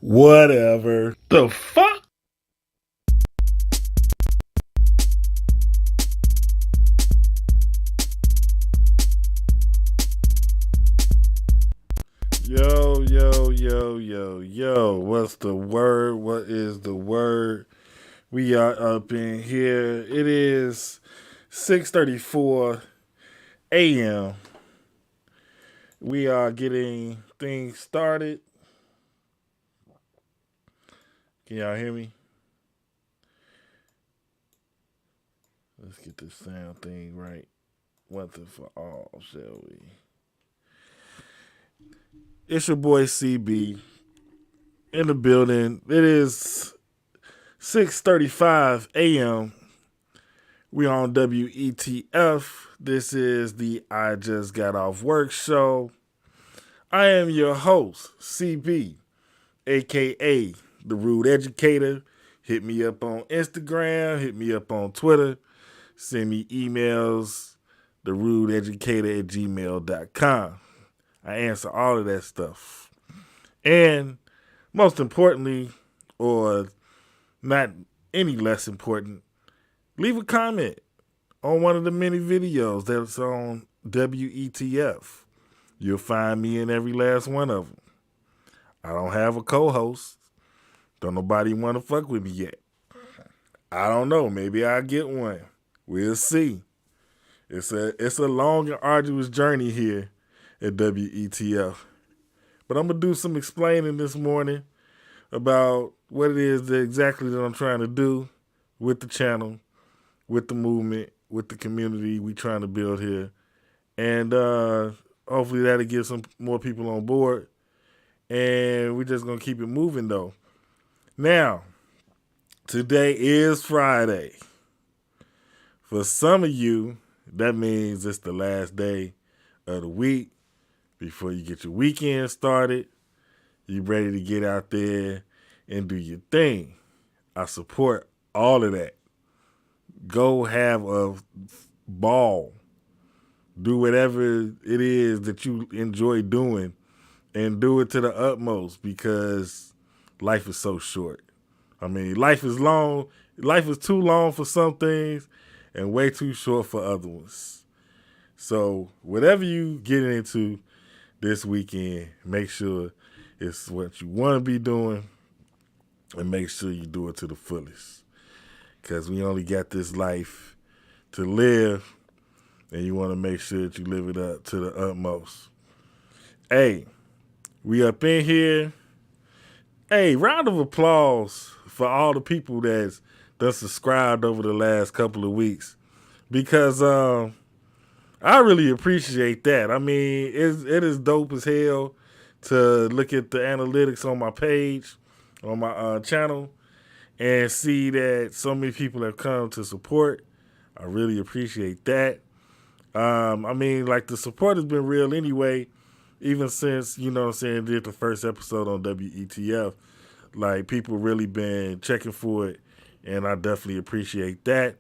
Whatever. The fuck? Yo, yo, yo, yo, yo. What's the word? What is the word? We are up in here. It is 6:34 a.m. We are getting things started. Can y'all hear me? Let's get this sound thing right. Once and for all, shall we? It's your boy CB in the building. It is 6:35 a.m. We on WETF. This is the I Just Got Off Work show. I am your host, CB, aka the Rude Educator. Hit me up on Instagram, hit me up on Twitter, send me emails, therudeeducator at gmail.com. I answer all of that stuff. And most importantly, or not any less important, leave a comment on one of the many videos that's on WETF. You'll find me in every last one of them. I don't have a co-host. Don't nobody want to fuck with me yet. I don't know. Maybe I'll get one. We'll see. It's a long and arduous journey here at WETF. But I'm going to do some explaining this morning about what it is exactly that I'm trying to do with the channel, with the movement, with the community we trying to build here. And hopefully that'll get some more people on board. And we're just going to keep it moving, though. Now, today is Friday. For some of you, that means it's the last day of the week before you get your weekend started. You ready to get out there and do your thing. I support all of that. Go have a ball. Do whatever it is that you enjoy doing and do it to the utmost because life is so short. I mean, life is long. Life is too long for some things and way too short for other ones. So whatever you get into this weekend, make sure it's what you want to be doing and make sure you do it to the fullest. Because we only got this life to live and you want to make sure that you live it up to the utmost. Hey, we up in here. Hey, round of applause for all the people that's subscribed over the last couple of weeks because I really appreciate that. I mean, it is dope as hell to look at the analytics on my page, on my channel, and see that so many people have come to support. I really appreciate that. I mean, like the support has been real anyway, even since, you know what I'm saying, did the first episode on WETF. Like, people really been checking for it, and I definitely appreciate that.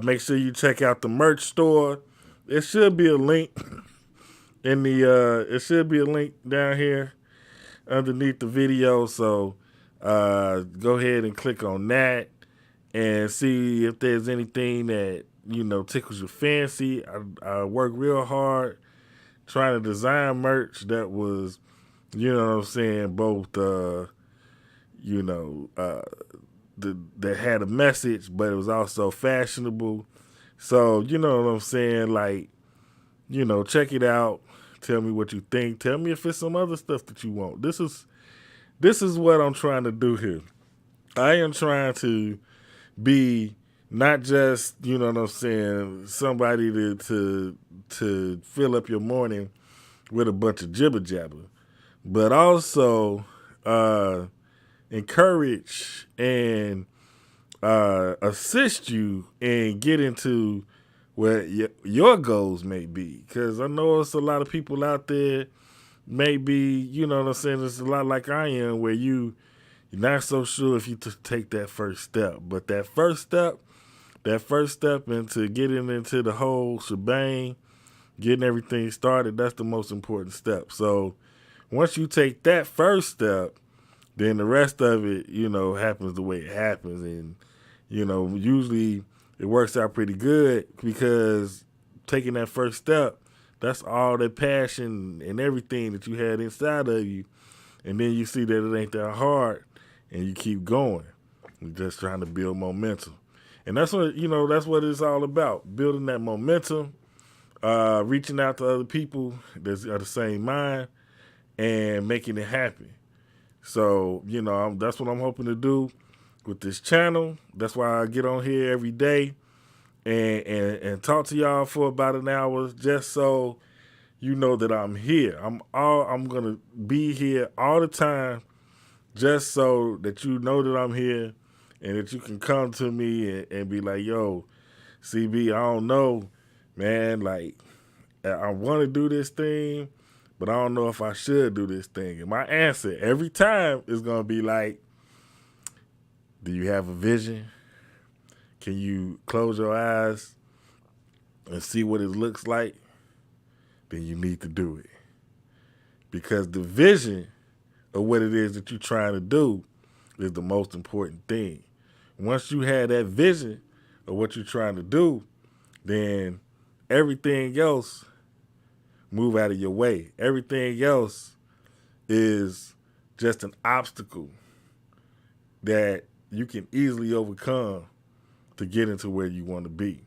Make sure you check out the merch store. It should be a link in the it should be a link down here underneath the video. So go ahead and click on that and see if there's anything that, you know, tickles your fancy. I work real hard trying to design merch that was, you know what I'm saying, both you know, that had a message, but it was also fashionable. So, you know what I'm saying? Like, you know, check it out. Tell me what you think. Tell me if it's some other stuff that you want. This is what I'm trying to do here. I am trying to be not just, you know what I'm saying, somebody to fill up your morning with a bunch of jibber jabber, but also encourage and assist you and get into what your goals may be. Because I know it's a lot of people out there, maybe, you know what I'm saying, it's a lot like I am, where you're not so sure if you take that first step. But that first step into getting into the whole shebang, getting everything started, that's the most important step. So once you take that first step, Then the rest of it, happens the way it happens. And, usually it works out pretty good because taking that first step, that's all that passion and everything that you had inside of you. And then you see that it ain't that hard and you keep going. You're just trying to build momentum. And that's what it's all about, building that momentum, reaching out to other people that are the same mind and making it happen. So, that's what I'm hoping to do with this channel. That's why I get on here every day and talk to y'all for about an hour just so you know that I'm here. I'm gonna be here all the time just so that you know that I'm here and that you can come to me and be like, yo, CB, I don't know, man, like I want to do this thing, but I don't know if I should do this thing. And my answer every time is going to be like, do you have a vision? Can you close your eyes and see what it looks like? Then you need to do it. Because the vision of what it is that you're trying to do is the most important thing. Once you have that vision of what you're trying to do, then everything else move out of your way. Everything else is just an obstacle that you can easily overcome to get into where you want to be.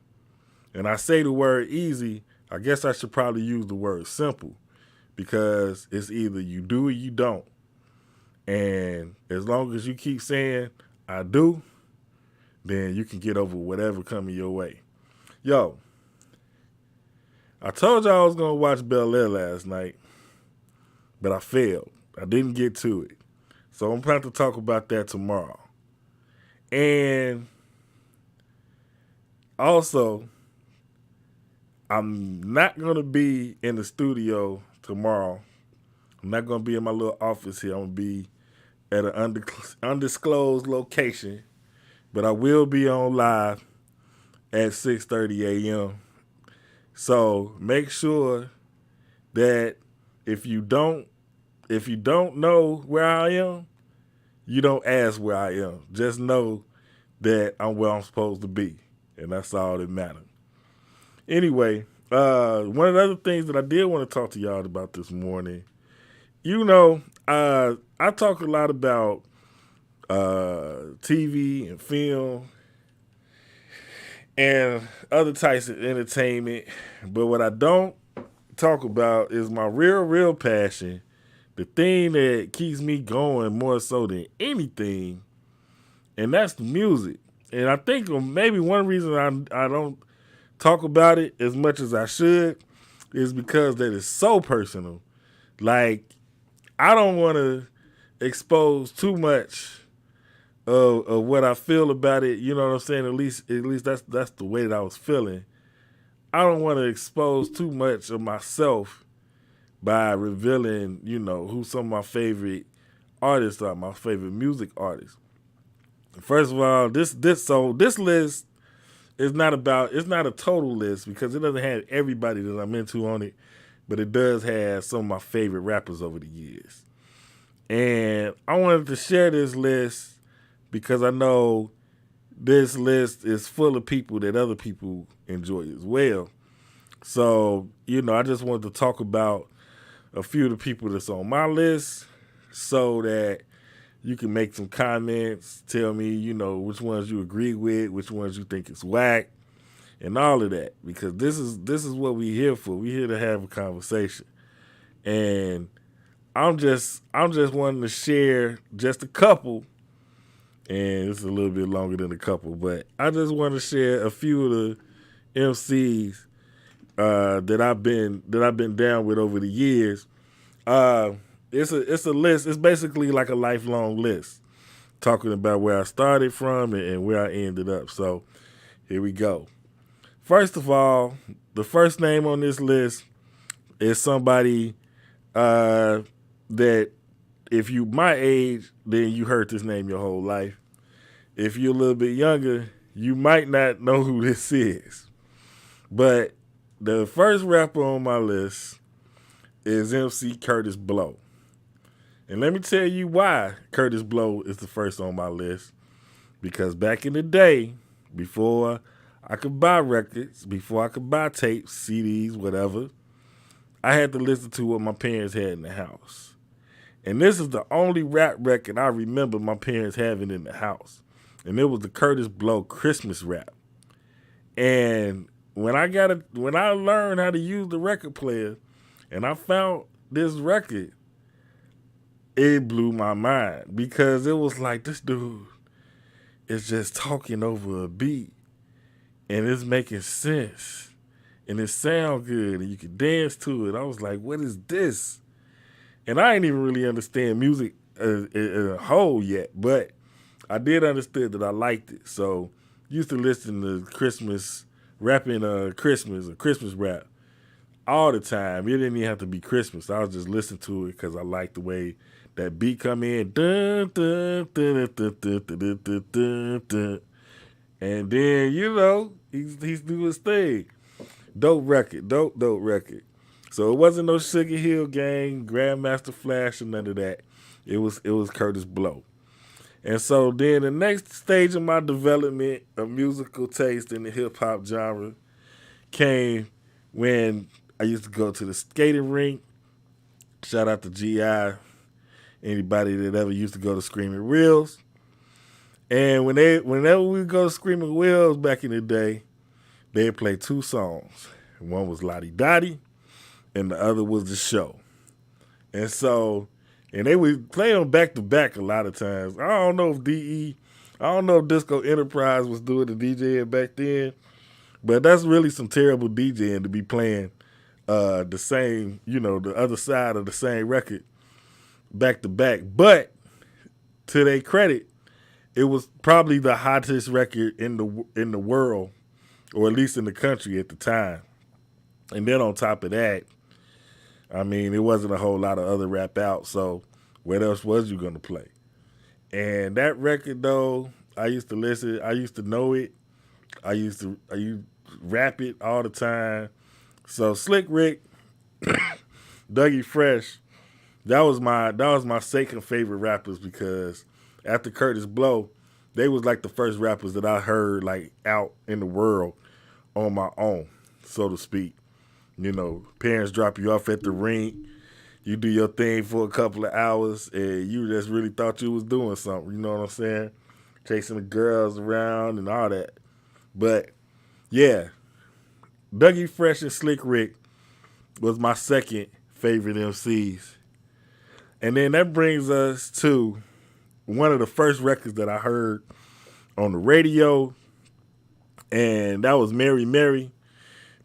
And I say the word easy, I guess I should probably use the word simple because it's either you do or you don't. And as long as you keep saying, I do, then you can get over whatever coming your way. Yo, I told y'all I was going to watch Bel Air last night, but I failed. I didn't get to it. So I'm planning to talk about that tomorrow. And also, I'm not going to be in the studio tomorrow. I'm not going to be in my little office here. I'm going to be at an undisclosed location, but I will be on live at 6:30 a.m. So make sure that if you don't know where I am, you don't ask where I am. Just know that I'm where I'm supposed to be, and that's all that matters. Anyway, one of the other things that I did want to talk to y'all about this morning, I talk a lot about TV and film and other types of entertainment, but what I don't talk about is my real passion, the thing that keeps me going more so than anything, and that's the music. And I think maybe one reason I don't talk about it as much as I should is because that is so personal. Like, I don't want to expose too much of what I feel about it. You know what I'm saying? At least that's the way that I was feeling. I don't want to expose too much of myself by revealing, who some of my favorite artists are, my favorite music artists. First of all, this list is not it's not a total list because it doesn't have everybody that I'm into on it, but it does have some of my favorite rappers over the years. And I wanted to share this list because I know this list is full of people that other people enjoy as well. So, I just wanted to talk about a few of the people that's on my list so that you can make some comments, tell me, which ones you agree with, which ones you think is whack, and all of that. Because this is what we're here for. We're here to have a conversation. And I'm just wanting to share just a couple, and it's a little bit longer than a couple, but I just want to share a few of the MCs that I've been down with over the years. It's a list. It's basically like a lifelong list, talking about where I started from and where I ended up. So here we go. First of all, the first name on this list is somebody that if you my age, then you heard this name your whole life. If you're a little bit younger, you might not know who this is. But the first rapper on my list is MC Curtis Blow. And let me tell you why Curtis Blow is the first on my list. Because back in the day, before I could buy records, before I could buy tapes, CDs, whatever, I had to listen to what my parents had in the house. And this is the only rap record I remember my parents having in the house. And it was the Curtis Blow Christmas rap. And when I learned how to use the record player and I found this record, it blew my mind because it was like this dude is just talking over a beat and it's making sense and it sound good and you can dance to it. I was like, what is this? And I ain't even really understand music as a whole yet, but I did understand that I liked it. So used to listen to Christmas rapping Christmas or Christmas rap all the time. It didn't even have to be Christmas. I was just listening to it because I liked the way that beat come in. Dun, dun, dun, dun, dun, dun, dun, dun, dun, dun. And then, he's doing his thing. Dope record. Dope record. So it wasn't no Sugar Hill Gang, Grandmaster Flash, or none of that. It was Curtis Blow. And so then the next stage of my development of musical taste in the hip hop genre came when I used to go to the skating rink. Shout out to GI, anybody that ever used to go to Screaming Wheels. And whenever we go to Screaming Wheels back in the day, they'd play two songs. One was Lottie Dottie, and the other was The Show. And so, and they would play them back to back a lot of times. I don't know if Disco Enterprise was doing the DJing back then, but that's really some terrible DJing to be playing the same, the other side of the same record back to back. But to their credit, it was probably the hottest record in the world, or at least in the country at the time. And then on top of that, I mean, it wasn't a whole lot of other rap out, so what else was you gonna play? And that record though, I used to listen, I used to know it, I used to rap it all the time. So Slick Rick, Dougie Fresh, that was my second favorite rappers because after Curtis Blow, they was like the first rappers that I heard like out in the world on my own, so to speak. Parents drop you off at the rink, you do your thing for a couple of hours, and you just really thought you was doing something. You know what I'm saying? Chasing the girls around and all that. But yeah, Dougie Fresh and Slick Rick was my second favorite MCs. And then that brings us to one of the first records that I heard on the radio, and that was Mary Mary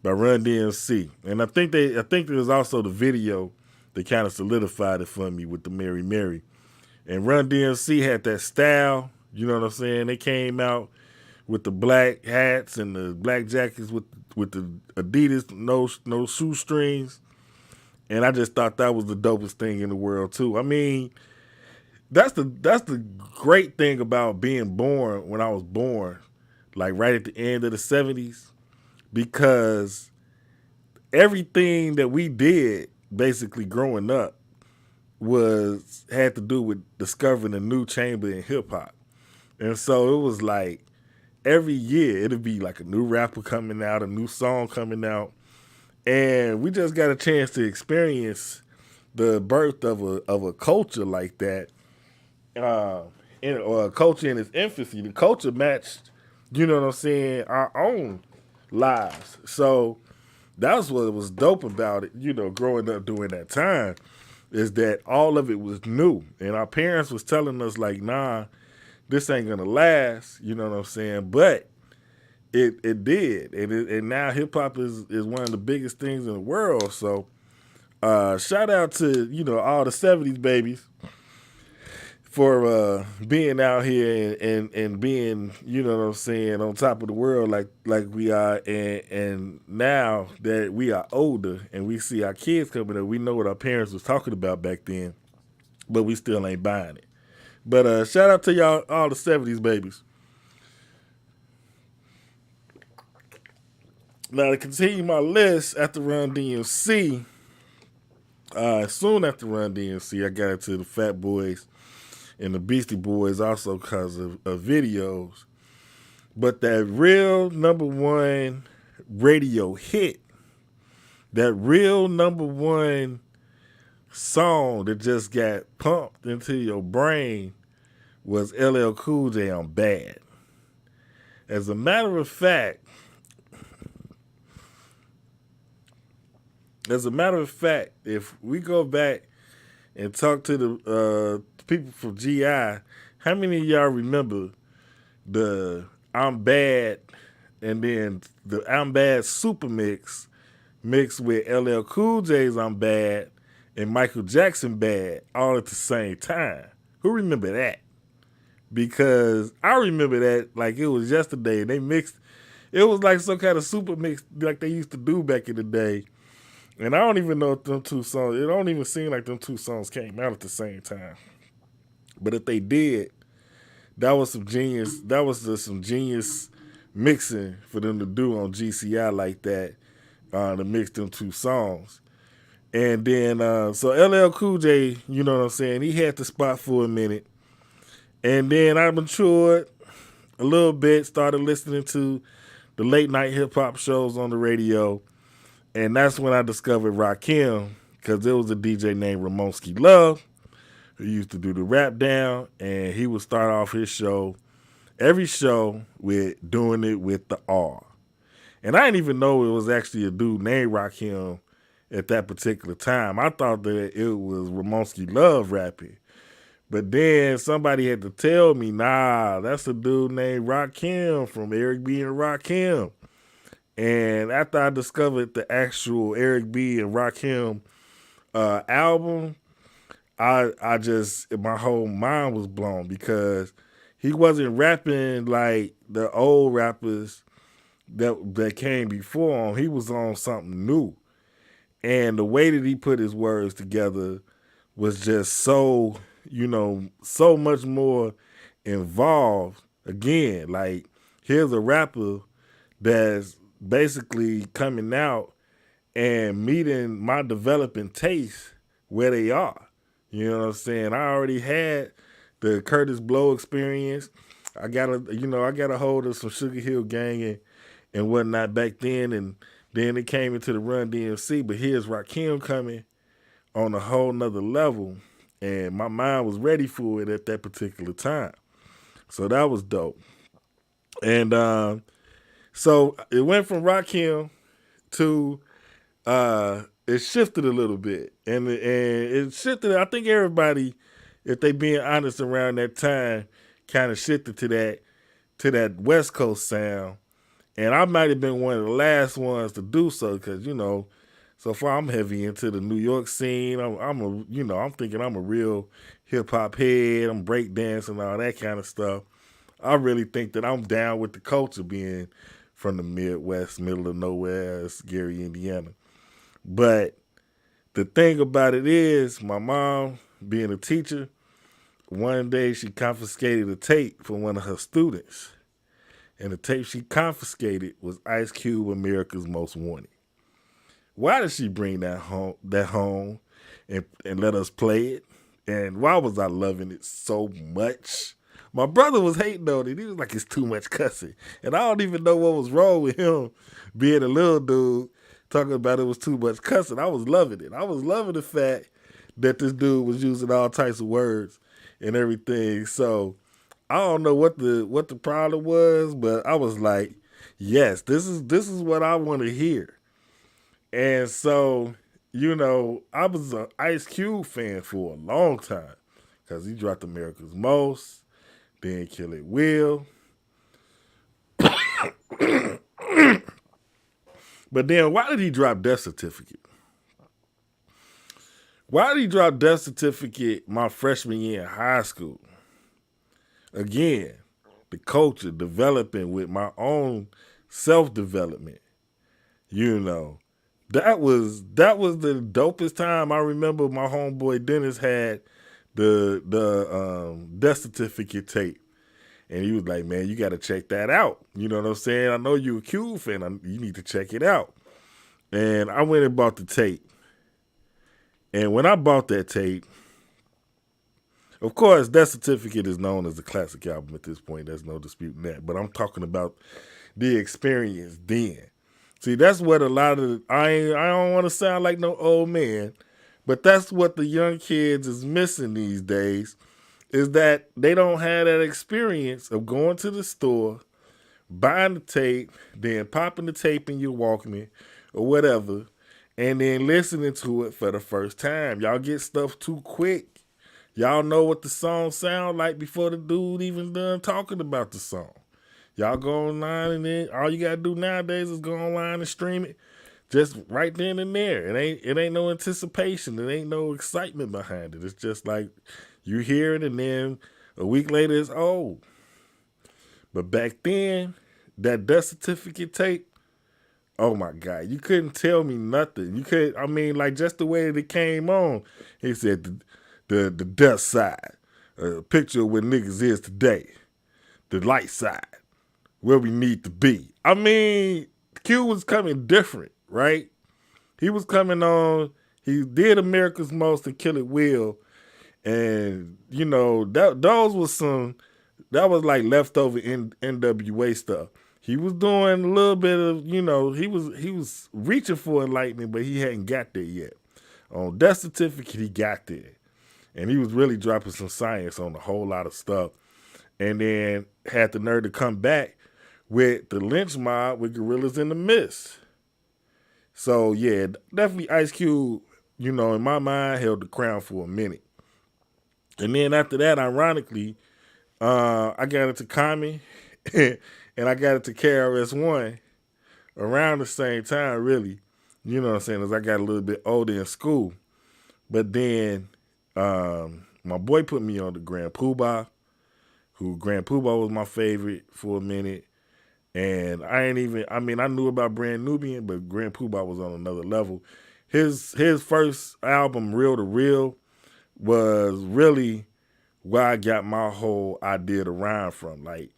by Run DMC. And I think there was also the video that kind of solidified it for me with the Mary Mary. And Run DMC had that style, you know what I'm saying? They came out with the black hats and the black jackets with the Adidas no shoestrings. And I just thought that was the dopest thing in the world too. I mean, that's the great thing about being born when I was born, like right at the end of the 70s, because everything that we did basically growing up had to do with discovering a new chamber in hip hop. And so it was like every year it'd be like a new rapper coming out, a new song coming out. And we just got a chance to experience the birth of a culture like that, or a culture in its infancy. The culture matched, you know what I'm saying, our own lives. So that's what was dope about it, growing up during that time, is that all of it was new. And our parents was telling us like, nah, this ain't gonna last, you know what I'm saying? But it did. And now hip hop is one of the biggest things in the world. So shout out to, all the 70s babies for being out here and being, you know what I'm saying, on top of the world like we are. And now that we are older and we see our kids coming up, we know what our parents was talking about back then, but we still ain't buying it. But shout out to y'all, all the 70s babies. Now, to continue my list after Run DMC, Soon after Run DMC, I got into the Fat Boys and the Beastie Boys also because of videos. But that real number one radio hit, that real number one song that just got pumped into your brain was LL Cool J, I'm Bad. As a matter of fact, if we go back and talk to the people from GI, how many of y'all remember the I'm Bad and then the I'm Bad super mixed with LL Cool J's I'm Bad and Michael Jackson Bad all at the same time? Who remember that? Because I remember that like it was yesterday. They mixed, it was like some kind of super mix like they used to do back in the day. And I don't even know if them two songs, it don't even seem like them two songs came out at the same time. But if they did, that was some genius. That was just some genius mixing for them to do on GCI like that, to mix them two songs. And then, so LL Cool J, you know what I'm saying, he had the spot for a minute. And then I matured a little bit, started listening to the late night hip hop shows on the radio. And that's when I discovered Rakim, because there was a DJ named Ramonski Love who used to do the rap down, and he would start off his show, every show, with doing it with the R. And I didn't even know it was actually a dude named Rakim at that particular time. I thought that it was Ramonski Love rapping. But then somebody had to tell me, nah, that's a dude named Rakim from Eric B. and Rakim. And after I discovered the actual Eric B. and Rakim album, I just, my whole mind was blown because he wasn't rapping like the old rappers that came before him. He was on something new. And the way that he put his words together was just so, so much more involved. Again, like, here's a rapper that's basically coming out and meeting my developing taste where they are. You know what I'm saying? I already had the Curtis Blow experience. I got a hold of some Sugar Hill Gang and whatnot back then, and then it came into the Run DMC. But here's Rakim coming on a whole nother level, and my mind was ready for it at that particular time. So that was dope. And so it went from Rakim to it shifted a little bit, and it shifted. I think everybody, if they being honest, around that time, kind of shifted to that West Coast sound, and I might have been one of the last ones to do so because so far I'm heavy into the New York scene. I'm thinking I'm a real hip hop head. I'm breakdancing, all that kind of stuff. I really think that I'm down with the culture, being from the Midwest, middle of nowhere, Gary, Indiana. But the thing about it is, my mom, being a teacher, one day she confiscated a tape from one of her students. And the tape she confiscated was Ice Cube, America's Most Wanted. Why did she bring that home and let us play it? And why was I loving it so much? My brother was hating on it. He was like, it's too much cussing. And I don't even know what was wrong with him being a little dude talking about it was too much cussing. I was loving it. I was loving the fact that this dude was using all types of words and everything. So I don't know what the problem was, but I was like, yes, this is what I want to hear. And so, I was an Ice Cube fan for a long time because he dropped America's Most, then Kill It Will. But then why did he drop Death Certificate? Why did he drop Death Certificate my freshman year in high school? Again, the culture developing with my own self-development. That was the dopest time. I remember my homeboy Dennis had the Death Certificate tape. And he was like, man, you got to check that out. You know what I'm saying? I know you're a Cube fan. You need to check it out. And I went and bought the tape. And when I bought that tape, of course, that certificate is known as a classic album at this point. There's no disputing that. But I'm talking about the experience then. See, that's what a lot of I don't want to sound like no old man, but that's what the young kids is missing these days is that they don't have that experience of going to the store, buying the tape, then popping the tape in your Walkman or whatever, and then listening to it for the first time. Y'all get stuff too quick. Y'all know what the song sound like before the dude even done talking about the song. Y'all go online and then all you gotta do nowadays is go online and stream it just right then and there. It ain't no anticipation. It ain't no excitement behind it. It's just like you hear it and then a week later it's old. But back then, that death certificate tape, oh my God, you couldn't tell me nothing. Like just the way that it came on, he said the death side, a picture of where niggas is today, the light side, where we need to be. I mean, Q was coming different, right? He was coming on, he did America's Most and Kill It Will, and that was like leftover NWA stuff. He was doing a little bit of, he was reaching for enlightenment, but he hadn't got there yet. On Death Certificate, he got there. And he was really dropping some science on a whole lot of stuff. And then had the nerve to come back with the Lynch Mob with Gorillas in the Mist. So, yeah, definitely Ice Cube, in my mind, held the crown for a minute. And then after that, ironically, I got into Common and I got into KRS-One around the same time, really. You know what I'm saying? As I got a little bit older in school. But then my boy put me on the Grand Poobah, who Grand Poobah was my favorite for a minute. And I knew about Brand Nubian, but Grand Poobah was on another level. His first album, Real to Real, was really where I got my whole idea to rhyme from. Like,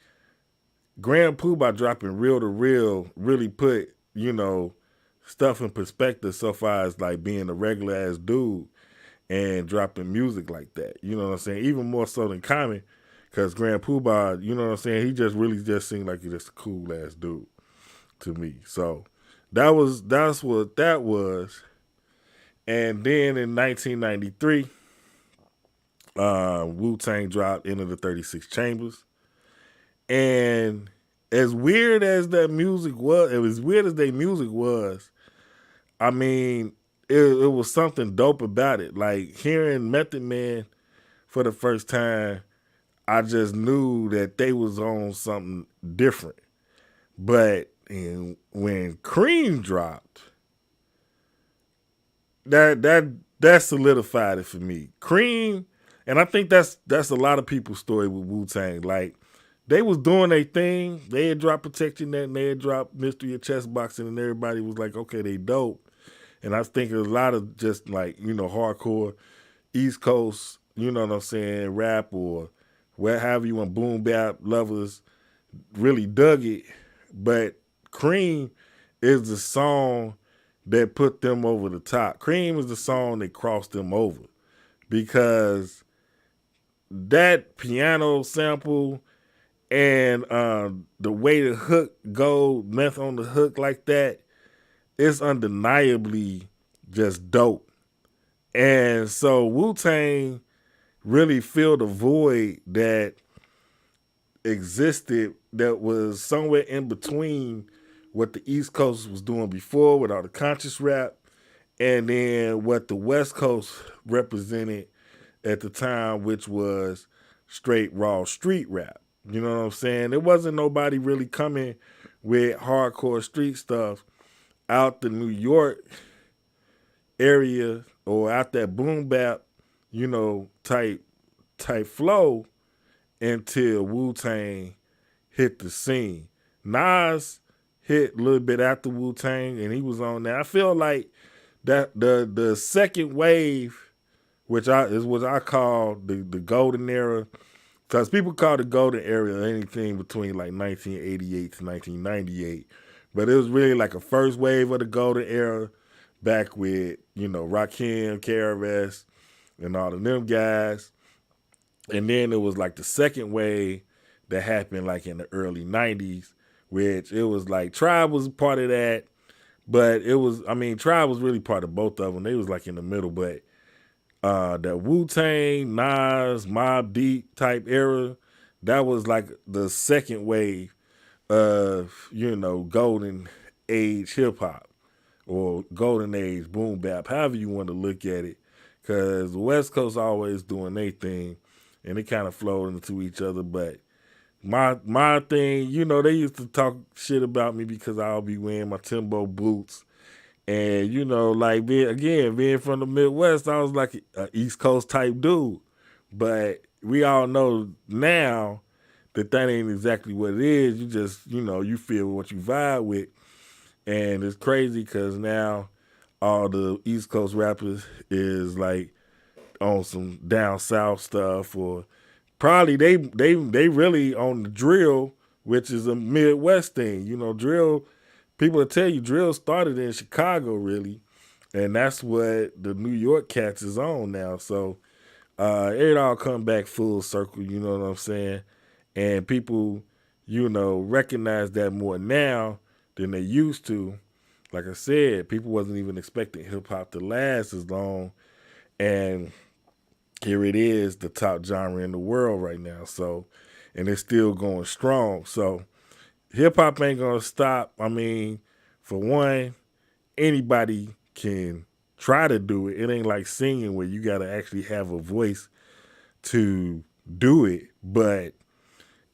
Grand Poobah dropping Real to Real really put, stuff in perspective so far as like being a regular ass dude and dropping music like that. You know what I'm saying? Even more so than Common, because Grand Poobah, you know what I'm saying? He just really just seemed like he's just a cool ass dude to me. So that's what that was. And then in 1993, Wu-Tang dropped Into the 36 Chambers. And as weird as that music was, as weird as their music was, I mean, it was something dope about it. Like hearing Method Man for the first time, I just knew that they was on something different. But when Cream dropped, that solidified it for me. Cream, and I think that's a lot of people's story with Wu-Tang. Like, they was doing their thing. They had dropped Protect Your Neck and they had dropped Mystery of Chess Boxing, and everybody was like, okay, they dope. And I think a lot of just like, hardcore East Coast, you know what I'm saying, rap or wherever you want, boom bap lovers really dug it. But Cream is the song that put them over the top. Cream is the song that crossed them over because that piano sample and the way the hook go, meth on the hook like that, it's undeniably just dope. And so Wu-Tang really filled a void that existed that was somewhere in between what the East Coast was doing before with all the conscious rap and then what the West Coast represented at the time, which was straight raw street rap. You know what I'm saying? There wasn't nobody really coming with hardcore street stuff out the New York area or out that boom bap, type flow until Wu-Tang hit the scene. Nas hit a little bit after Wu-Tang and he was on there. I feel like that the second wave, which is what I call the golden era, because people call the golden era anything between like 1988 to 1998. But it was really like a first wave of the golden era back with, Rakim, KRS, and all of them guys. And then it was like the second wave that happened like in the early 90s, which it was like Tribe was part of that, but Tribe was really part of both of them. They was like in the middle, but the Wu-Tang, Nas, Mobb Deep type era, that was like the second wave of, golden age hip hop or golden age boom bap, however you want to look at it. Because the West Coast always doing their thing and it kind of flowed into each other. But my thing, they used to talk shit about me because I'll be wearing my Timbo boots. And, like being from the Midwest, I was like a East Coast type dude. But we all know now that ain't exactly what it is. You just, you feel what you vibe with. And it's crazy because now all the East Coast rappers is like on some down south stuff, or probably they really on the drill, which is a Midwest thing. Drill, people will tell you drill started in Chicago really, and that's what the New York cats is on now. So it all come back full circle, you know what I'm saying? And people, recognize that more now than they used to. Like I said, people wasn't even expecting hip hop to last as long, and here it is, the top genre in the world right now. So, and it's still going strong. So, hip hop ain't gonna stop. For one, anybody can try to do it. It ain't like singing where you gotta actually have a voice to do it, but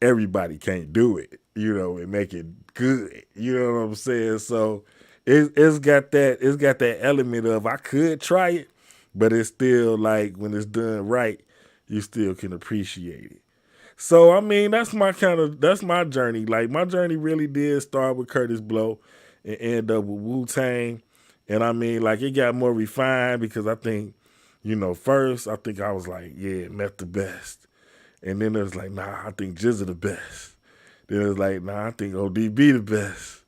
everybody can't do it, and make it good. You know what I'm saying? So it's got that element of I could try it, but it's still like when it's done right, you still can appreciate it. So that's my journey. Like my journey really did start with Curtis Blow and end up with Wu Tang. And like it got more refined because I think, first I think I was like, yeah, Meth the best. And then it was like, nah, I think Jizza the best. Then it was like, nah, I think ODB the best.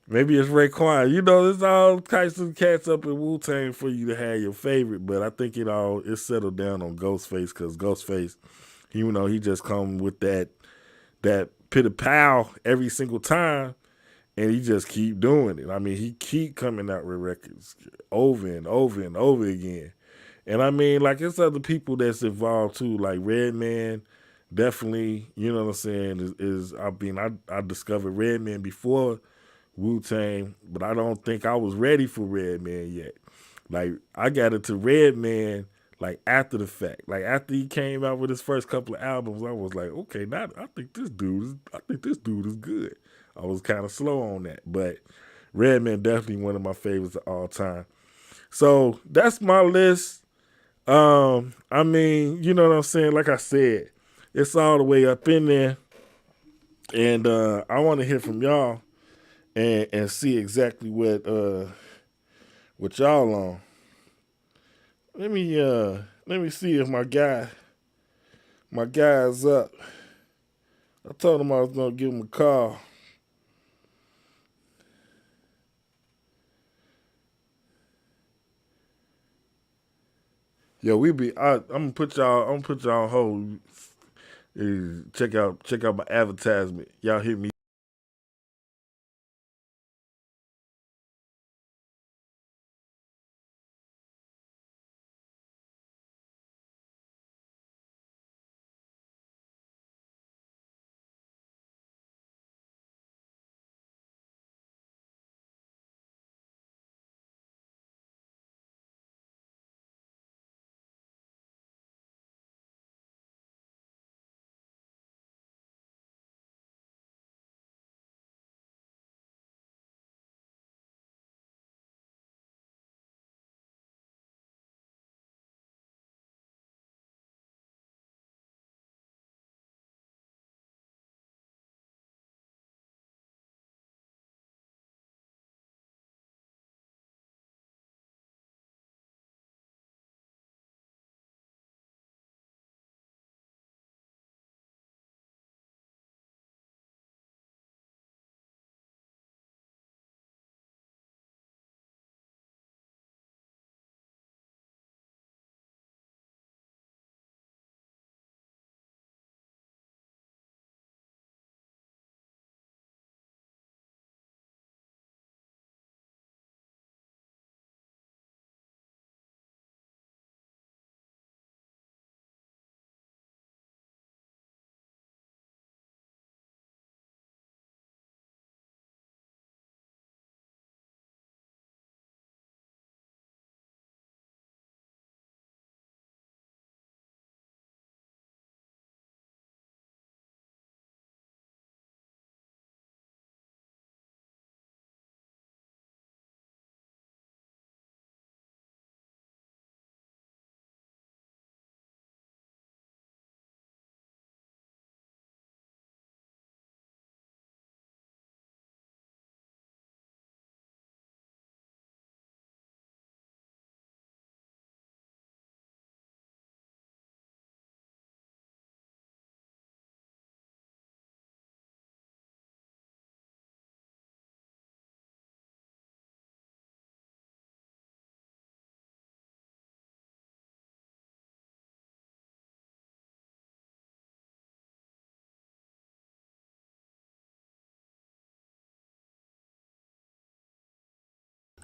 Maybe it's Raekwon. There's all types of cats up in Wu Tang for you to have your favorite, but I think it settled down on Ghostface because Ghostface, he just come with that pit of pow every single time, and he just keep doing it. He keep coming out with records over and over and over again. And like it's other people that's involved too, like Redman, definitely, you know what I'm saying, I discovered Redman before Wu Tang, but I don't think I was ready for Redman yet. Like I got into Redman like after the fact. Like after he came out with his first couple of albums, I was like, okay, now I think this dude is good. I was kind of slow on that, but Redman definitely one of my favorites of all time. So that's my list. You know what I'm saying? Like I said, it's all the way up in there. And I want to hear from y'all and see exactly what y'all on. Let me see if my guy's up. I told him I was gonna give him a call. Yo, I'm gonna put y'all on hold. Check out my advertisement. Y'all hit me.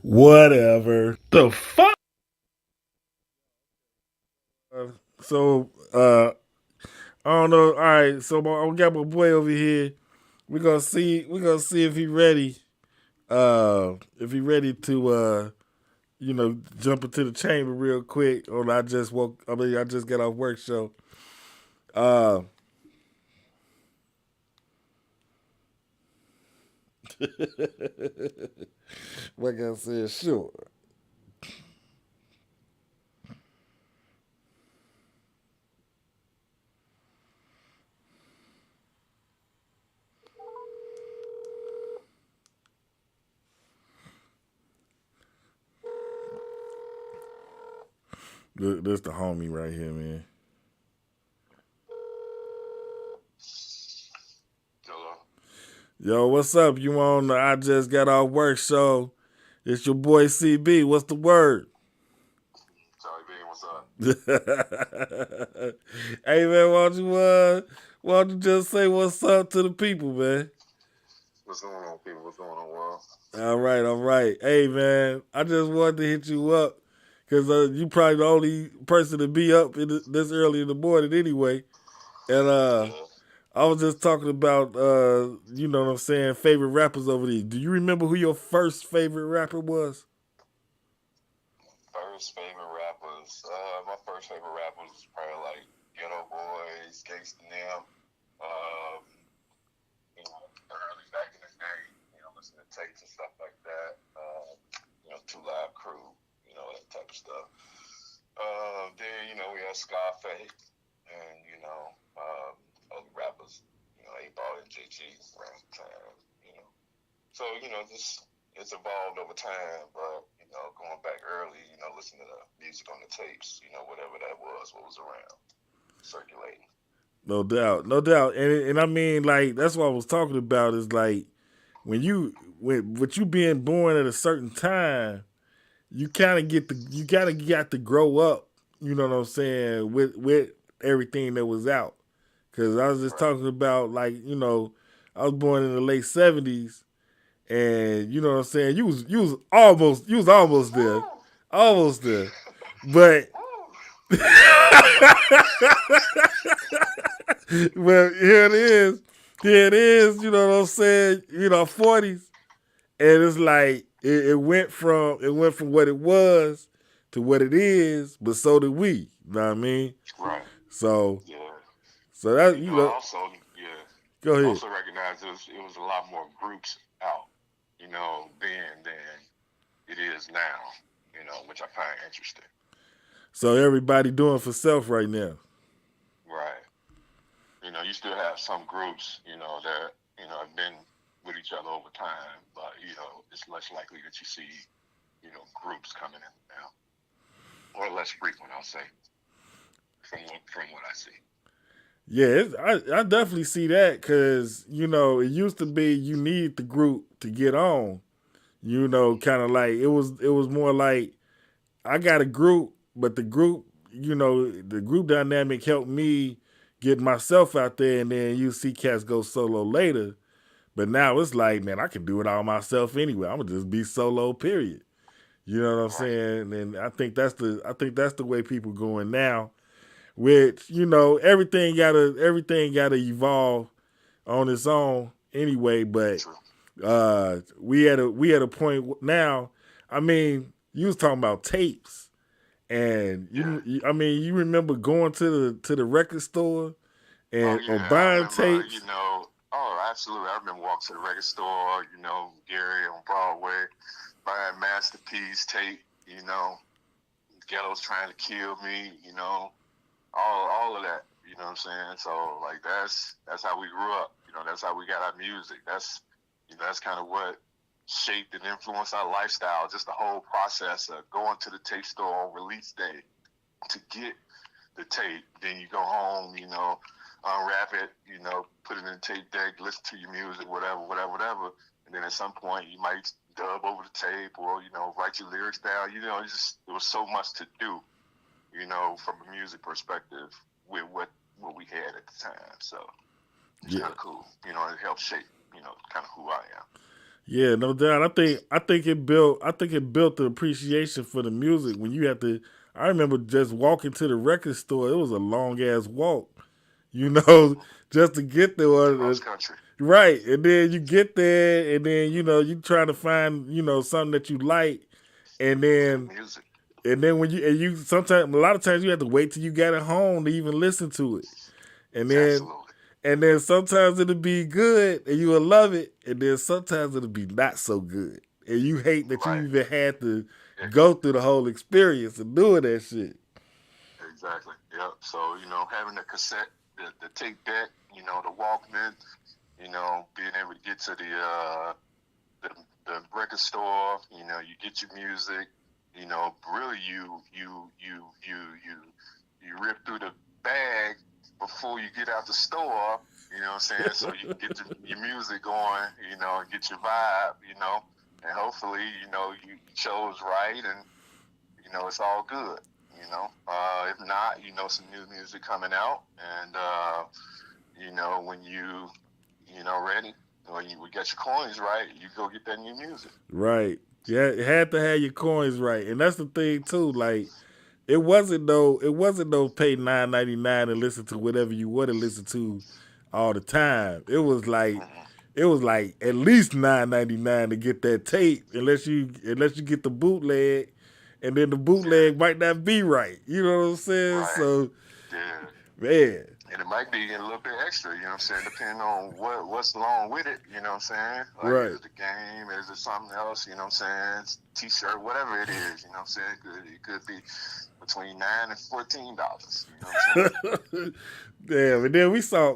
Whatever. The fuck? Uh, so, I don't know. All right, so I got my boy over here. We gonna see if he ready. If he ready to jump into the chamber real quick. Or I just woke. I mean, I just got off work. So, uh, like I said, sure. This the homie right here, man. Hello. Yo, what's up? You on the I just got off work show? It's your boy CB. What's the word? Sorry, Bean, what's up? Hey man, why don't you just say what's up to the people, man? What's going on, people? What's going on, world? All right, all right. Hey man, I just wanted to hit you up because you probably the only person to be up this early in the morning anyway. And Yeah. I was just talking about you know what I'm saying, favorite rappers over there. Do you remember who your first favorite rapper was? First favorite rappers. My first favorite rappers was probably like Ghetto Boys, Gangsta Nim. Um, early back in the day, listening to tapes and stuff like that. Two Live Crew, that type of stuff. Then, we had Scarface and, other rappers, 8 Ball and JG around the time, So, just it's evolved over time, but going back early, listening to the music on the tapes, whatever that was, what was around, circulating. No doubt, no doubt. And I mean like that's what I was talking about is like when with you being born at a certain time, you kind of get the you gotta got to grow up. You know what I'm saying with everything that was out. Because I was just Right. talking about like I was born in the late 70s, and you know what I'm saying. You was almost there, Woo! almost there, but. Woo! Well, here it is. Here it is. You know what I'm saying? 40s, and it's like it went from what it was to what it is, but so did we. You know what I mean? Right. So Yeah. so that Also, yeah, go ahead. also recognize it was a lot more groups out, then than it is now, which I find interesting. So everybody doing for self right now. Right. You still have some groups, that, have been with each other over time, but, it's less likely that you see, groups coming in now. Or less frequent, I'll say, from what I see. Yeah, I definitely see that because it used to be you need the group to get on. Kind of like it was more like I got a group, but the group dynamic helped me get myself out there, and then you see cats go solo later. But now it's like, man, I can do it all myself anyway. I'm gonna just be solo, period. You know what I'm Right. saying? And I think that's the way people going now. Which everything gotta evolve on its own anyway. But True. we at a point now. I mean, you was talking about tapes. And Yeah. I mean, you remember going to the record store Oh, and or yeah. I buying remember, tapes. oh, absolutely. I remember walking to the record store, Gary on Broadway, buying Masterpiece tape, Ghetto's trying to kill me, all of that. You know what I'm saying? So like that's how we grew up. That's how we got our music. That's kind of what shaped and influenced our lifestyle. Just the whole process of going to the tape store on release day to get the tape. Then you go home, unwrap it, put it in the tape deck, listen to your music, whatever, whatever, whatever. And then at some point you might dub over the tape or, write your lyrics down. There was so much to do, from a music perspective with what we had at the time. So it's Yeah, kind of cool. It helped shape, kind of who I am. Yeah, no doubt. I think it built the appreciation for the music when you have to. I remember just walking to the record store. It was a long ass walk, you know, Mm-hmm. just to get there. Cross country. Right, and then you get there, and then you trying to find something that you like, and Good then music. when you sometimes a lot of times you have to wait till you got it home to even listen to it, and then Absolutely. sometimes it'll be good and you will love it, and then sometimes it'll be not so good, and you hate that you Right. even had to Yeah, go through the whole experience of doing that shit. exactly. Yep. So, having the cassette, the tape deck, the Walkman, being able to get to the, the record store, you get your music, really you rip through the bag before you get out the store, you know what I'm saying? So you can get your music going, and get your vibe, and hopefully, you chose right and, it's all good. If not, some new music coming out, and when ready, when you get your coins right, you go get that new music. Right. Yeah, it had to have your coins right, and that's the thing too. Like it wasn't no pay $9.99 and listen to whatever you want to listen to all the time. Mm-hmm. It was like at least $9.99 to get that tape, unless you get the bootleg, and then the Yeah, bootleg might not be right. You know what I'm saying? right. So Yeah. man, And it might be a little bit extra, you know what I'm saying, depending on what's along with it, you know what I'm saying? Like, right. is it the game? Is it something else, you know what I'm saying? T-shirt, whatever it is, you know what I'm saying? It could be between $9 and $14, you know what I'm saying? Damn, and then we saw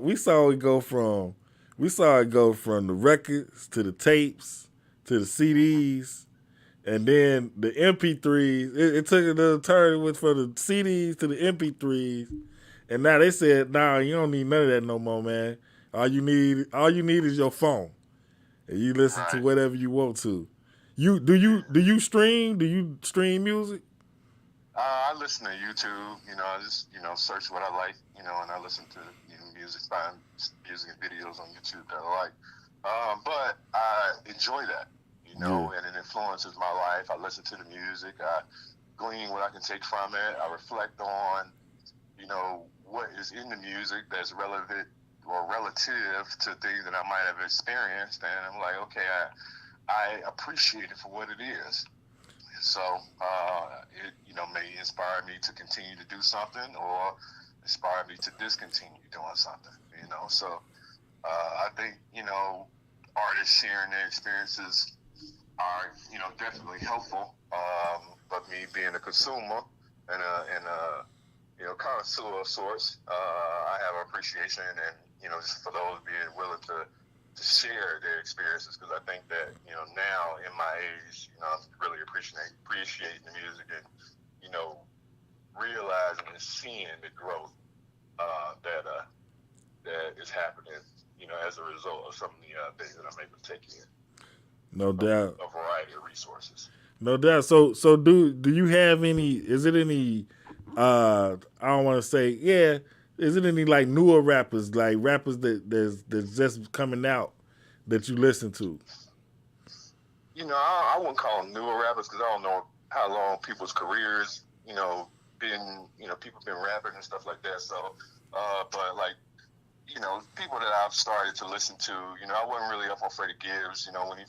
it go from the records to the tapes to the Mm-hmm. CDs, and then the MP3s. It took another turn. It went from the CDs to the MP3s, and now they said, "Nah, you don't need none of that no more, man. All you need is your phone, and you listen to Right. whatever you want to." You do you Yeah. do you stream? Do you stream music? I listen to YouTube, I just, search what I like, and I listen to, music, find music and videos on YouTube that I like. But I enjoy that, Yeah, and it influences my life. I listen to the music. I glean what I can take from it. I reflect on, what is in the music that's relevant or relative to things that I might have experienced. And I'm like, okay, I appreciate it for what it is. So it may inspire me to continue to do something or inspire me to discontinue doing something. So I think artists sharing their experiences are definitely helpful. But me being a consumer and a connoisseur of sorts, I have appreciation and just for those being willing to share their experiences because I think that now in my age I'm really appreciating the music and you know realizing and seeing the growth that is happening as a result of some of the things that I'm able to take in no from doubt. a variety of resources. No doubt. So do you have any? Is it any? I don't want to say yeah. Is it any like newer rappers, like rappers that's just coming out that you listen to? I wouldn't call them newer rappers because I don't know how long people's careers been people been rapping and stuff like that. So but like people that I've started to listen to, I wasn't really up on Freddie Gibbs, when he,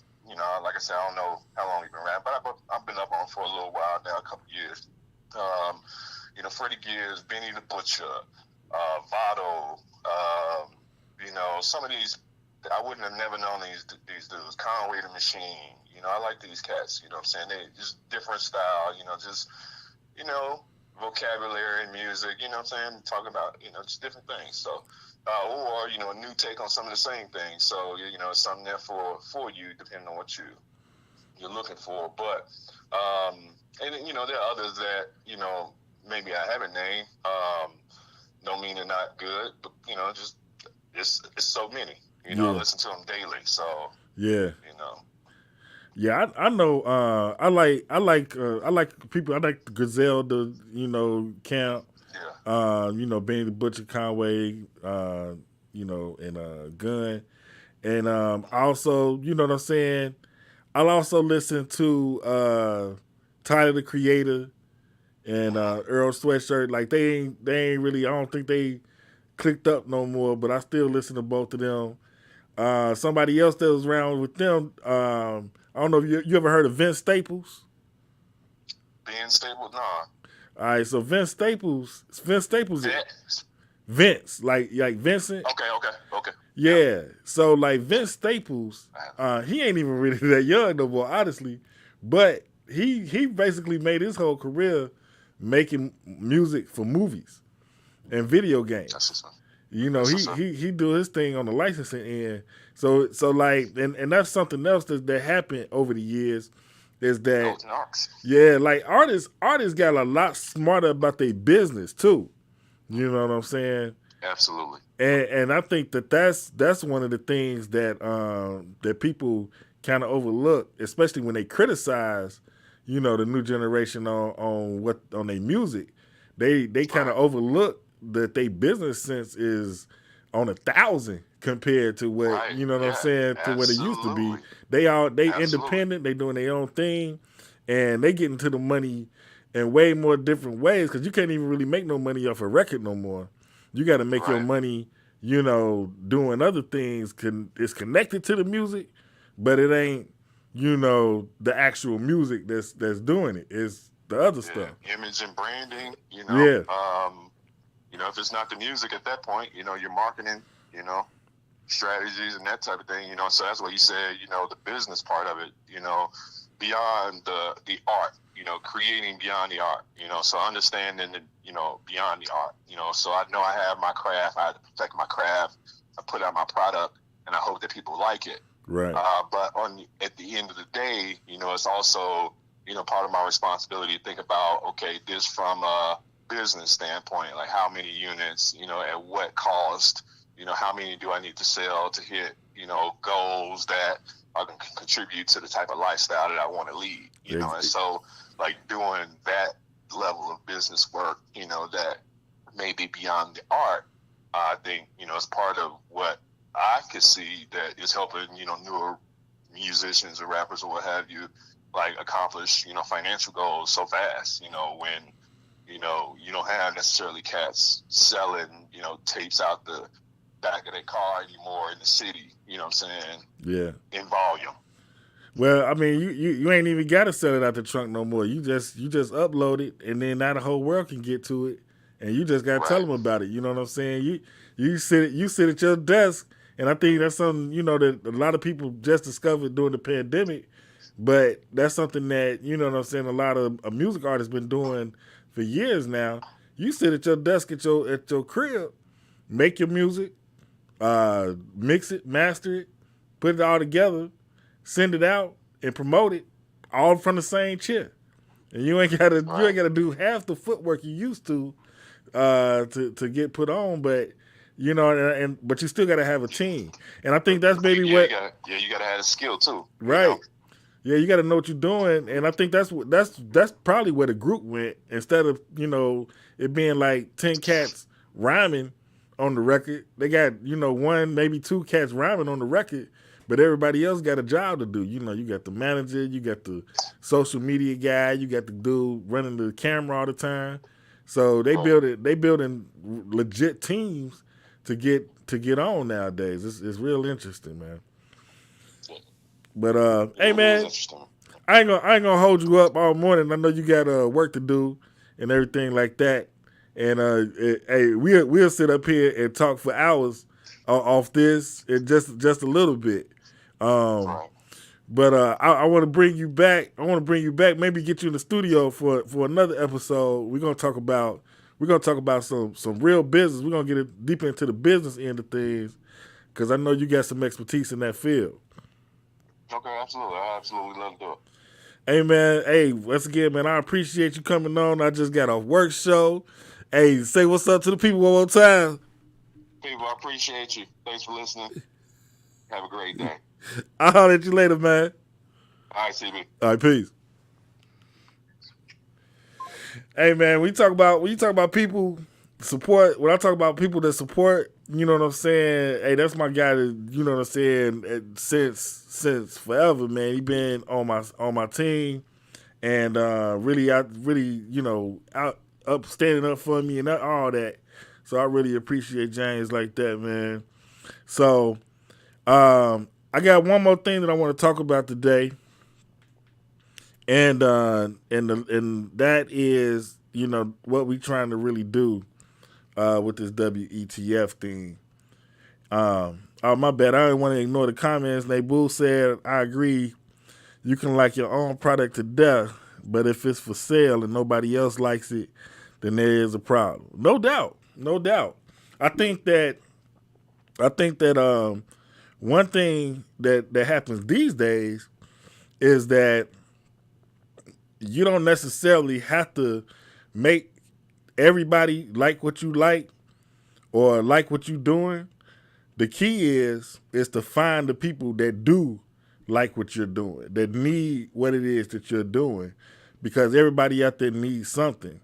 like I said, I don't know how long he's been rapping, but I've been up on for a little while now, a couple years. Um, Freddie Gibbs, Benny the Butcher, Votto, some of these, I wouldn't have never known these dudes. Conway the Machine, I like these cats, what I'm saying? They just different style, just, you know, vocabulary and music, what I'm saying? Talking about, just different things. So, or a new take on some of the same things. So it's something there for you depending on what you're looking for. But and there are others that maybe I haven't named. Don't mean they're not good, but just it's so many. I Yeah, listen to them daily. So yeah, you know, yeah. I know. I like people. I like Griselda. Camp. yeah, Benny the Butcher, Conway. And Gun. And mm-hmm. also, you know what I'm saying. I'll also listen to Tyler the Creator and Earl Sweatshirt. Like they ain't really. I don't think they clicked up no more. But I still listen to both of them. Somebody else that was around with them. I don't know if you ever heard of Vince Staples. Being stable, nah. All right, so Vince Staples, That, Vince, like Vincent. okay. Yep. Yeah. So like Vince Staples, he ain't even really that young no more, honestly. But he basically made his whole career making music for movies and video That's games. what's up. You know, That's he what's up. he he do his thing on the licensing end. So like and that's something else that happened over the years is that Golden Arcs. yeah, like artists got a lot smarter about their business too. You know what I'm saying? Absolutely. And I think that's one of the things that people kind of overlook, especially when they criticize, the new generation on what on their music. They kind of Right. overlook that their business sense is on 1,000 compared to what Right. you know what I'm Yeah. saying to what it used to be. Absolutely. They Absolutely. independent. They doing their own thing, and they get into the money in way more different ways because you can't even really make no money off a record no more. You got to make your Right. money, doing other things. It's connected to the music, but it ain't, the actual music that's doing it. It's the other stuff. Yeah. Image and branding. Yeah, If it's not the music at that point, your marketing. You know, strategies and that type of thing. So that's what you said. The business part of it. Beyond the art. Creating beyond the art. So understanding the beyond the art. So I know I have my craft. I have to perfect my craft. I put out my product, and I hope that people like it. right. But at the end of the day, it's also part of my responsibility to think about this from a business standpoint, like how many units, at what cost, how many do I need to sell to hit goals that are going to contribute to the type of lifestyle that I want to lead, and so like doing that level of business work, that may be beyond the art. I think it's part of what I could see that is helping newer musicians or rappers or what have you like accomplish financial goals so fast. When you don't have necessarily cats selling tapes out the back of their car anymore in the city. You know what I'm saying? Yeah. In volume. Well, I mean, you ain't even got to sell it out the trunk no more. You just upload it, and then now the whole world can get to it, and you just got to tell Right. them about it. You know what I'm saying? You sit at your desk, and I think that's something that a lot of people just discovered during the pandemic. But that's something that what I'm saying. A lot of music artists been doing for years now. You sit at your desk at your crib, make your music, mix it, master it, put it all together, send it out, and promote it all from the same chair. And you ain't gotta do half the footwork you used to get put on, but but you still gotta have a team. And I think that's maybe Yeah, what you gotta have a skill too. right. Yeah, you got to know what you're doing, and I think that's probably where the group went. Instead of it being like 10 cats rhyming on the record, they got one maybe two cats rhyming on the record, but everybody else got a job to do. You got the manager, you got the social media guy, you got the dude running the camera all the time. So they building legit teams to get on nowadays. It's real interesting, man. But hey man, I ain't gonna hold you up all morning. I know you got work to do and everything like that. And hey, we'll sit up here and talk for hours off this and just a little bit. Um, Right. but I want to bring you back. I want to bring you back. Maybe get you in the studio for another episode. We're gonna talk about some real business. We're gonna get it deeper into the business end of things because I know you got some expertise in that field. Okay, absolutely. I absolutely love to do it. Hey man, hey, once again, man, I appreciate you coming on. I just got a work show. Hey, say what's up to the people one more time. People, I appreciate you. Thanks for listening. Have a great day. I'll holler at you later, man. All right, CB. All right, peace. Hey man, when you talk about people support, when I talk about people that support, you know what I'm saying? Hey, that's my guy that, you know what I'm saying, since forever, man. He been on my team and really, you know, out up standing up for me and all that. So I really appreciate James like that, man. So I got one more thing that I want to talk about today, and that is, you know, what we trying to really do with this WETF thing. Oh, my bad. I didn't want to ignore the comments. Nabu said, I agree. You can like your own product to death, but if it's for sale and nobody else likes it, then there is a problem. No doubt. No doubt. I think that one thing that happens these days is that you don't necessarily have to make everybody like what you like or like what you're doing. The key is to find the people that do like what you're doing, that need what it is that you're doing, because everybody out there needs something,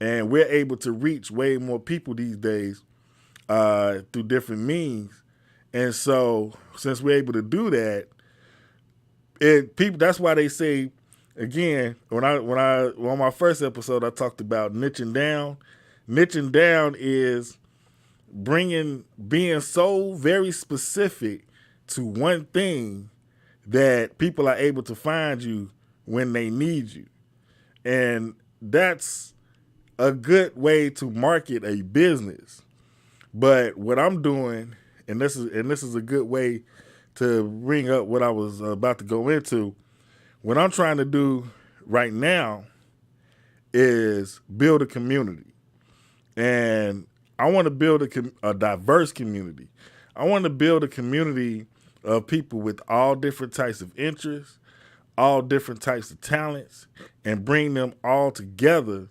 and we're able to reach way more people these days through different means. And so, since we're able to do that, people, that's why they say, again, when I on my first episode I talked about niching down. Niching down is being so very specific to one thing that people are able to find you when they need you. And that's a good way to market a business. But what I'm doing, and this is a good way to bring up what I was about to go into. What I'm trying to do right now is build a community, and I want to build a diverse community. I want to build a community of people with all different types of interests, all different types of talents, and bring them all together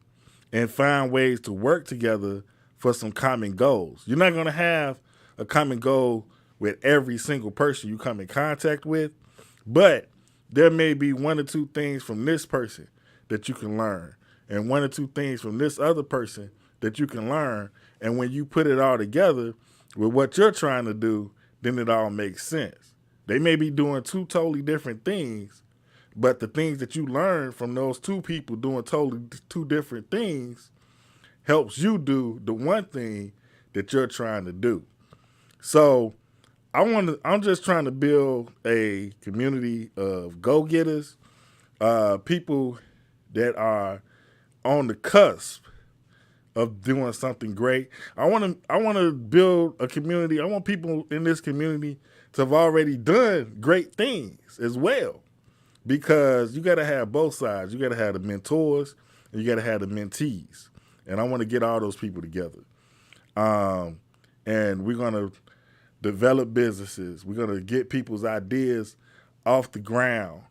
and find ways to work together for some common goals. You're not going to have a common goal with every single person you come in contact with, but there may be one or two things from this person that you can learn, and one or two things from this other person that you can learn. And when you put it all together with what you're trying to do, then it all makes sense. They may be doing two totally different things, but the things that you learn from those two people doing totally two different things helps you do the one thing that you're trying to do. So I'm just trying to build a community of go-getters, people that are on the cusp of doing something great. I want to build a community. I want people in this community to have already done great things as well, because you got to have both sides. You got to have the mentors and you got to have the mentees, and I want to get all those people together. And we're gonna develop businesses. We're gonna get people's ideas off the ground.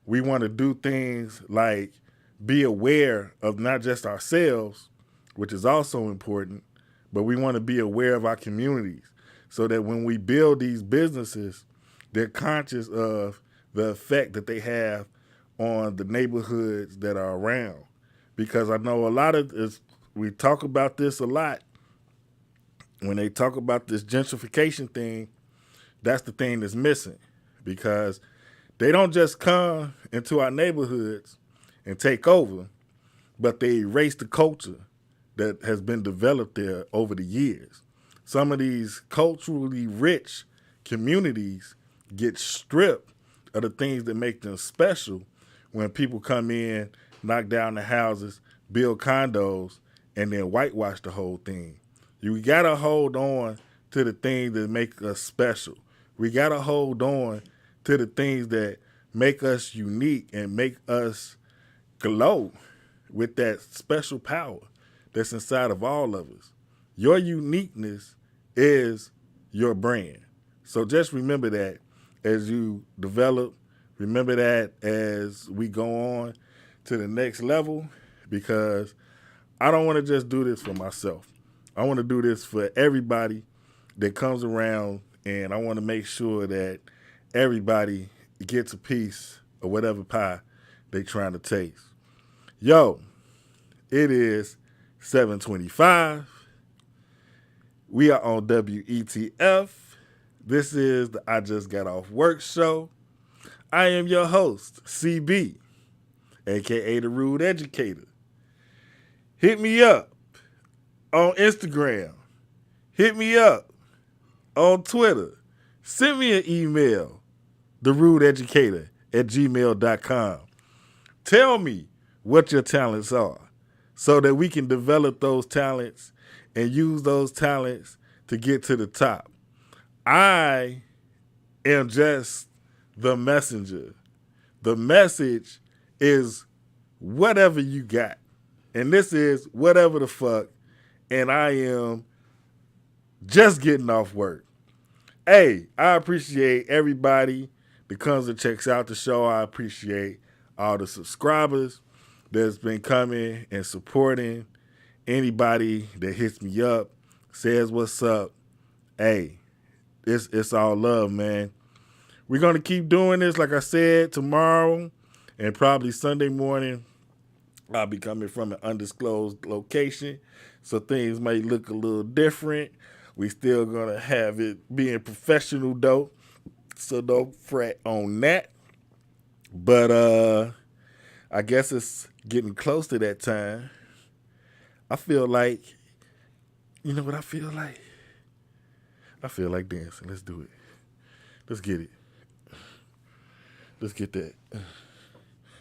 We want to do things like be aware of not just ourselves, which is also important, but we want to be aware of our communities so that when we build these businesses, they're conscious of the effect that they have on the neighborhoods that are around. Because I know a lot of this, we talk about this a lot. When they talk about this gentrification thing, that's the thing that's missing, because they don't just come into our neighborhoods and take over, but they erase the culture that has been developed there over the years. Some of these culturally rich communities get stripped of the things that make them special when people come in, knock down the houses, build condos, and then whitewash the whole thing. You gotta hold on to the things that make us special. We gotta hold on to the things that make us unique and make us glow with that special power that's inside of all of us. Your uniqueness is your brand. So just remember that as you develop. Remember that as we go on to the next level, because I don't want to just do this for myself. I want to do this for everybody that comes around, and I want to make sure that everybody gets a piece of whatever pie they trying to taste. Yo, it is 7:25. We are on WETF. This is the I Just Got Off Work show. I am your host, CB, aka the Rude Educator. Hit me up on Instagram. Hit me up on Twitter. Send me an email, therudeeducator@gmail.com. Tell me what your talents are so that we can develop those talents and use those talents to get to the top. I am just the messenger. The message is whatever you got. And this is whatever the fuck. And I am just getting off work. Hey, I appreciate everybody that comes and checks out the show. I appreciate all the subscribers that's been coming and supporting. Anybody that hits me up, says what's up. Hey, it's all love, man. We're going to keep doing this, like I said, tomorrow and probably Sunday morning. I'll be coming from an undisclosed location, so things may look a little different. We still going to have it being professional, though, so don't fret on that. But I guess it's getting close to that time. I feel like, you know what I feel like? I feel like dancing. Let's do it. Let's get it. Let's get that.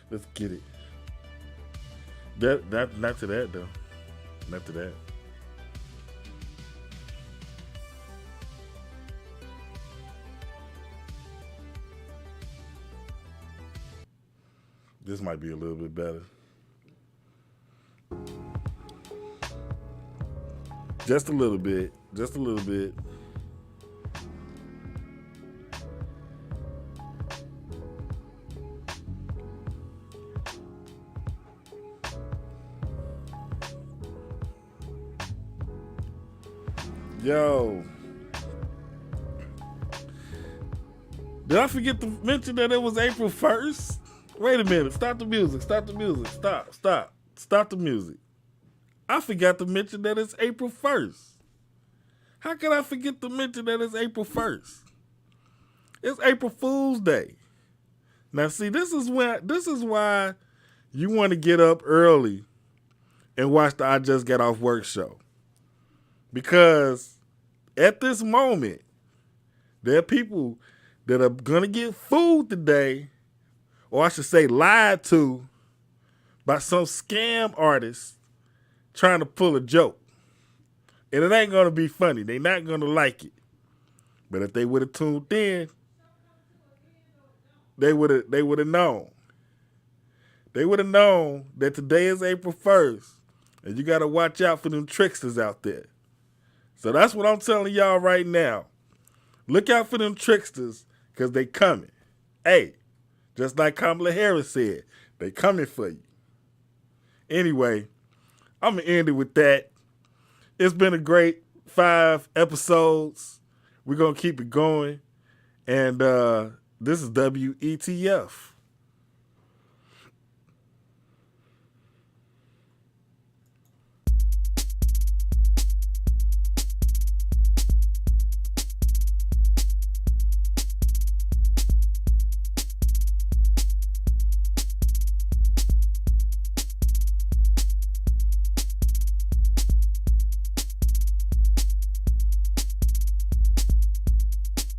Let's get it. Not to that though. Not to that. This might be a little bit better. Just a little bit. Just a little bit. Yo. Did I forget to mention that it was April 1st? Wait a minute. Stop the music. Stop the music. Stop the music. I forgot to mention that it's April 1st. How can I forget to mention that it's April 1st? It's April Fool's Day. Now, see, this is why you want to get up early and watch the I Just Got Off Work show. Because at this moment, there are people that are going to get fooled today, or I should say lied to, by some scam artist trying to pull a joke. And it ain't going to be funny. They're not going to like it. But if they would have tuned in, they would have known. They would have known that today is April 1st, and you got to watch out for them tricksters out there. So that's what I'm telling y'all right now. Look out for them tricksters, because they coming. Hey, just like Kamala Harris said, they coming for you. Anyway, I'm going to end it with that. It's been a great 5 episodes. We're going to keep it going. And this is WETF.